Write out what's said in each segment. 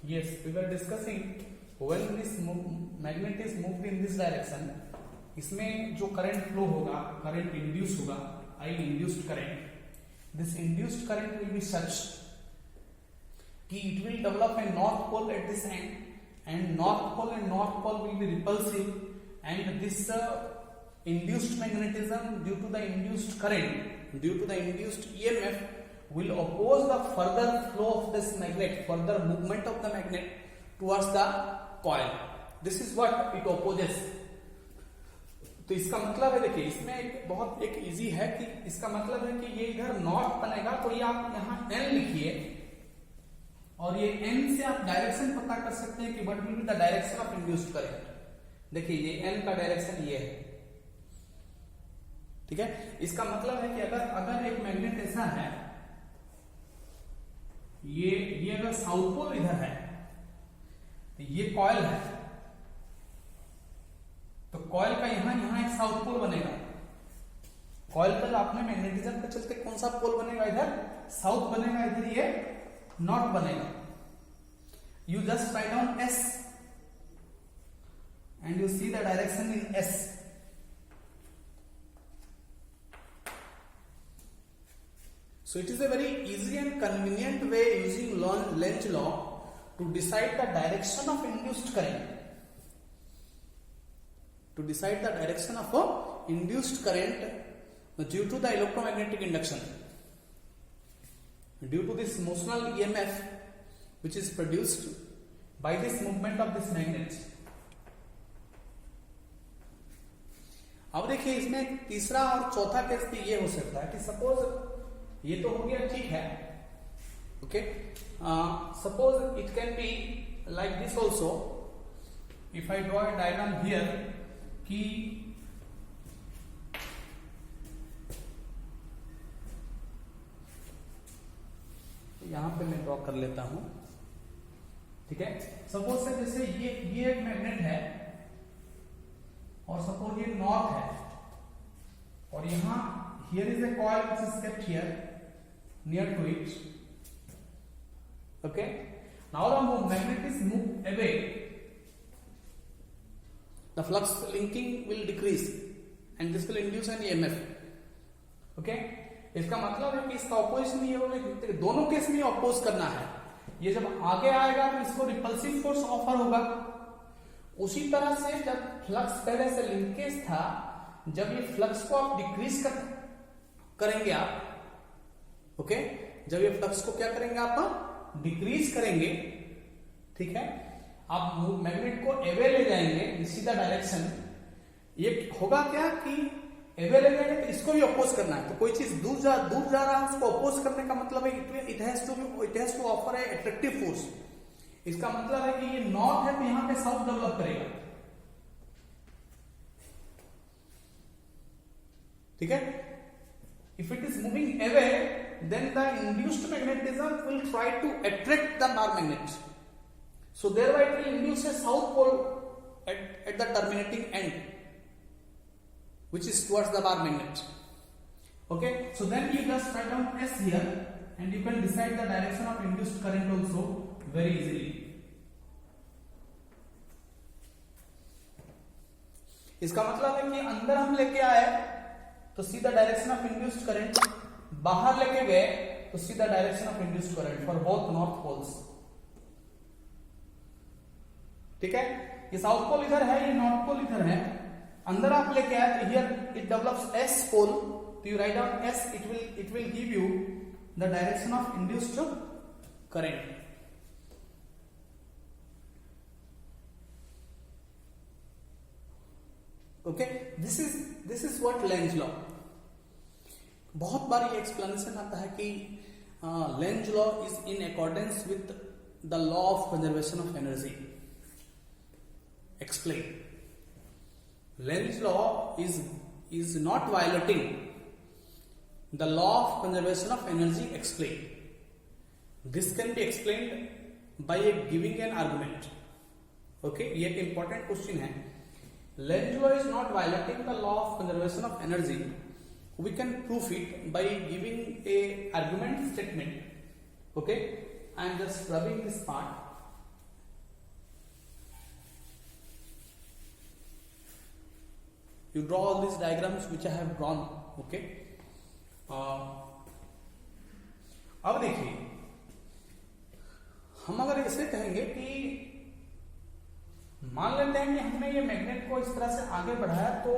Yes, we were discussing when this magnet is moved in this direction, इसमें जो current flow होगा, current induce होगा, I induced current, this induced current will be such कि it will develop a north pole at this end north pole will be repulsive and this induced magnetism due to the induced current, due to the induced EMF will oppose the further flow of this magnet, further movement of the magnet towards the coil. This is what it opposes. तो इसका मतलब है, देखिए इसमें एक बहुत एक easy है कि इसका मतलब है कि ये इधर नॉर्थ बनेगा, तो ये आप यहाँ N लिखिए और ये N से आप डायरेक्शन पता कर सकते हैं कि what will be the direction of induced current. देखिए ये N का डायरेक्शन ये है, ठीक है. इसका मतलब है कि अगर एक मैग्नेट ऐसा है, ये अगर साउथ पोल इधर है, ये कॉइल है, तो कॉइल का यहां एक साउथ पोल बनेगा. कॉइल पर आपने मैग्नेटिज्म के चलते कौन सा पोल बनेगा, इधर साउथ बनेगा, इधर ये नॉर्थ बनेगा. You just write down S and you see the direction in S. So it is a very easy and convenient way using Lenz law to decide the direction of induced current. To decide the direction of induced current due to the electromagnetic induction, due to this motional EMF which is produced by this movement of this magnet. अब देखिए इसमें तीसरा और चौथा case भी ये हो सकता है कि सपोज ये तो हो गया, ठीक है, okay. Suppose it can be like this also. If I draw a diagram here कि यहां पे मैं ड्रॉ कर लेता हूं, ठीक है. सपोज से जैसे ये एक मैग्नेट है और सपोज ये नॉर्थ है और यहां here is a coil which is kept here near to it, okay. Now the magnet is moved away, the flux linking will decrease and this will induce an EMF, okay. इसका मतलब है कि इसका opposition ये होगा, दोनों case में oppose करना है. ये जब आगे आएगा तो इसको रिपल्सिव फोर्स ऑफर होगा. उसी तरह से जब फ्लक्स पहले से लिंकेज था, जब ये फ्लक्स को आप डिक्रीज करेंगे आप, ओके, जब ये फ्लक्स को क्या करेंगे आप डिक्रीज करेंगे, ठीक है. आप मैग्नेट को अवे ले जाएंगे, दिस इज द डायरेक्शन. ये होगा क्या कि अवे ले जाएंगे तो इसको भी अपोज करना है. तो कोई चीज दूर जा रहा है, उसको अपोज करने का मतलब है it has to offer a attractive force. इसका मतलब है कि ये नॉर्थ है तो यहां पे साउथ डेवलप करेगा, ठीक है. If it is moving away, then the induced magnetism will try to attract the bar magnet. So thereby it will induce a south pole at the terminating end, which is towards the bar magnet. Okay. So then you just write down S here, and you can decide the direction of induced current also very easily. इसका मतलब है कि अंदर हम लेके आए तो सीधा डायरेक्शन ऑफ इंड्यूस्ड करंट, बाहर लेके गए तो सीधा direction of induced current for both north poles, ठीक है. ये साउथ पोल इधर है, ये नॉर्थ पोल इधर है. अंदर आप लेके आए तो here it develops S pole, तो you write down S, it will give you the direction of induced current. Okay, this is what Lenz law. बहुत बार ये एक्सप्लेनेशन आता है कि Lenz law is in accordance with the law of conservation of energy. Explain. Lenz law is not violating the law of conservation of energy. Explain. This can be explained by giving an argument. Okay, ये एक important question है. Lenz law is not violating the law of conservation of energy. We can prove it by giving a argument statement. Okay, I am just rubbing this part. You draw all these diagrams which I have drawn. Okay. अब देखिए, हम अगर इसे कहेंगे कि मान लेते हैं कि हमने ये मैग्नेट को इस तरह से आगे बढ़ाया, तो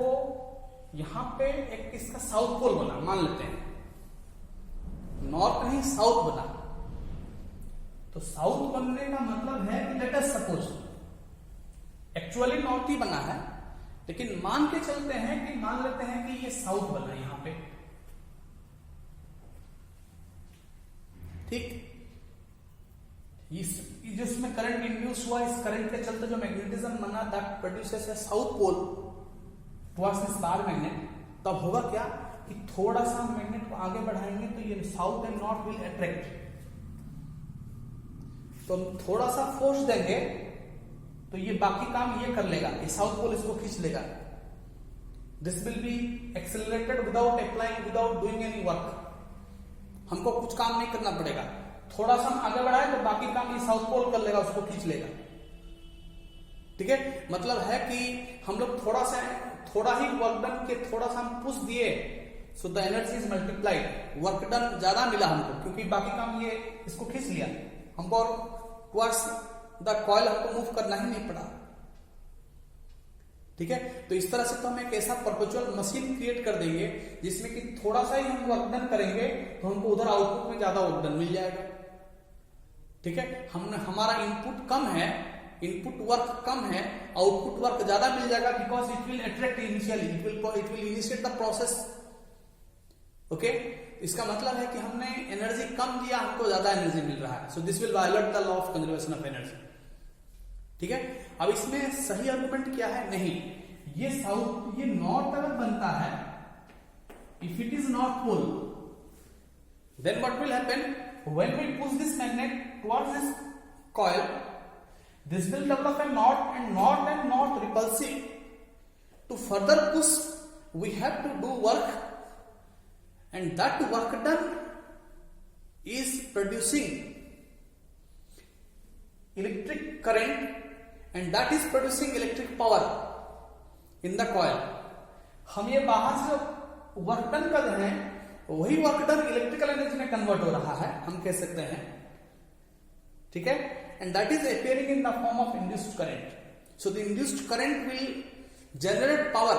यहां पे एक इसका साउथ पोल बना, मान लेते हैं, नॉर्थ नहीं साउथ बना। तो साउथ बनने का मतलब है कि let us suppose actually north ही बना है, लेकिन मान के चलते हैं कि मान लेते हैं कि ये साउथ बना यहां पे, ठीक। जिसमें करंट इंड्यूस हुआ, इस करंट के चलते जो मैग्नेटिज्म बना, that produces a south pole towards this bar magnet. तब होगा क्या कि थोड़ा सा हम मैग्नेट को आगे बढ़ाएंगे तो ये south and north will attract. तो हम थोड़ा सा फोर्स देंगे तो ये बाकी काम ये कर लेगा, ये साउथ पोल इसको खींच लेगा। This will be accelerated without applying, without doing any work. हमको कुछ काम नहीं करना पड़ेगा, थोड़ा सा हम आगे बढ़ाए तो बाकी काम ये साउथ पोल कर लेगा, उसको खींच लेगा। ठीक है, मतलब है कि हम लोग थोड़ा ही वर्क डन के थोड़ा सा हम पुश दिए, so the energy is multiplied, work done ज्यादा मिला हमको, क्योंकि बाकी काम ये इसको खींच लिया हमको, और टुवर्ड्स द कॉइल हमको मूव करना ही नहीं पड़ा। ठीक है, तो इस तरह से तो हम एक ऐसा परपेचुअल मशीन क्रिएट कर देंगे जिसमें कि थोड़ा सा ही हम वर्क डन करेंगे तो हमको उधर आउटपुट में ज्यादा वर्क डन मिल जाएगा। ठीक है, हमारा इनपुट कम है, इनपुट वर्क कम है, आउटपुट वर्क ज्यादा मिल जाएगा, because it will attract initially, it will initiate the process. Okay, इसका मतलब है कि हमने एनर्जी कम दिया, हमको ज्यादा एनर्जी मिल रहा है, so this will violate the law of conservation of energy. ठीक है, अब इसमें सही आर्गुमेंट क्या है? नहीं, ये नॉर्थ अगर बनता है, if it is north pole, then what will happen when we push this magnet towards this coil, this will develop a north repulsive. To further push, we have to do work, and that work done is producing electric current, and that is producing electric power in the coil. हम ये बाहर से work done कर रहे हैं, वही work done electrical energy में convert हो रहा है, हम कह सकते हैं। ठीक है, and that is appearing in the form of induced current. So the induced current will generate power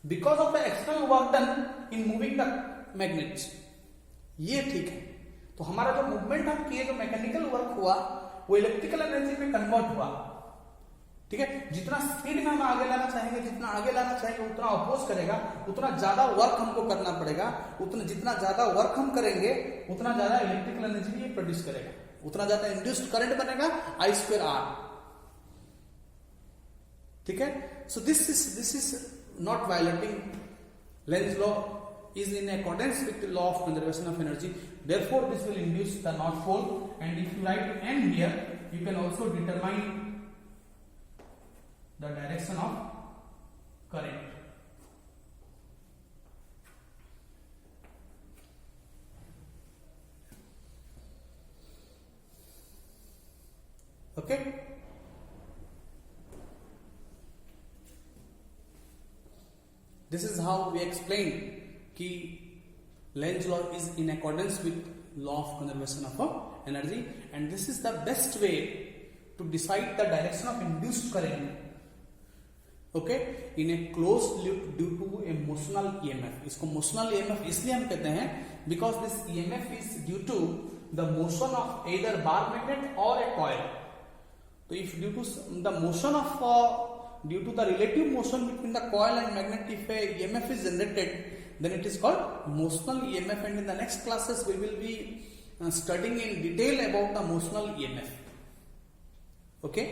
because of the external work done in moving the magnet. ये ठीक है, तो हमारा जो मूवमेंट हम किए, जो मैकेनिकल वर्क हुआ, वो इलेक्ट्रिकल एनर्जी में कन्वर्ट हुआ। ठीक है, जितना स्पीड में हम आगे लाना चाहेंगे, जितना आगे लाना चाहेंगे उतना अपोज करेगा, उतना ज्यादा वर्क हमको करना पड़ेगा, जितना ज्यादा वर्क हम करेंगे उतना ज्यादा इलेक्ट्रिकल एनर्जी भी प्रोड्यूस करेगा, उतना ज्यादा इंड्यूस्ड करंट बनेगा, I²R। ठीक है, so this is not violating Lenz law, is in accordance with the law of conservation of energy, therefore this will induce the north pole, and if you write N here, you can also determine the direction of current. Okay, this is how we explain कि Lenz law is in accordance with law of conservation of energy, and this is the best way to decide the direction of induced current, okay, in a closed loop due to a motional EMF. इसको motional EMF इसलिए हम कहते हैं because this EMF is due to the motion of either bar magnet or a coil. So if due to the motion of due to the relative motion between the coil and magnet, if a EMF is generated, then it is called motional EMF, and in the next classes we will be studying in detail about the motional EMF. Okay.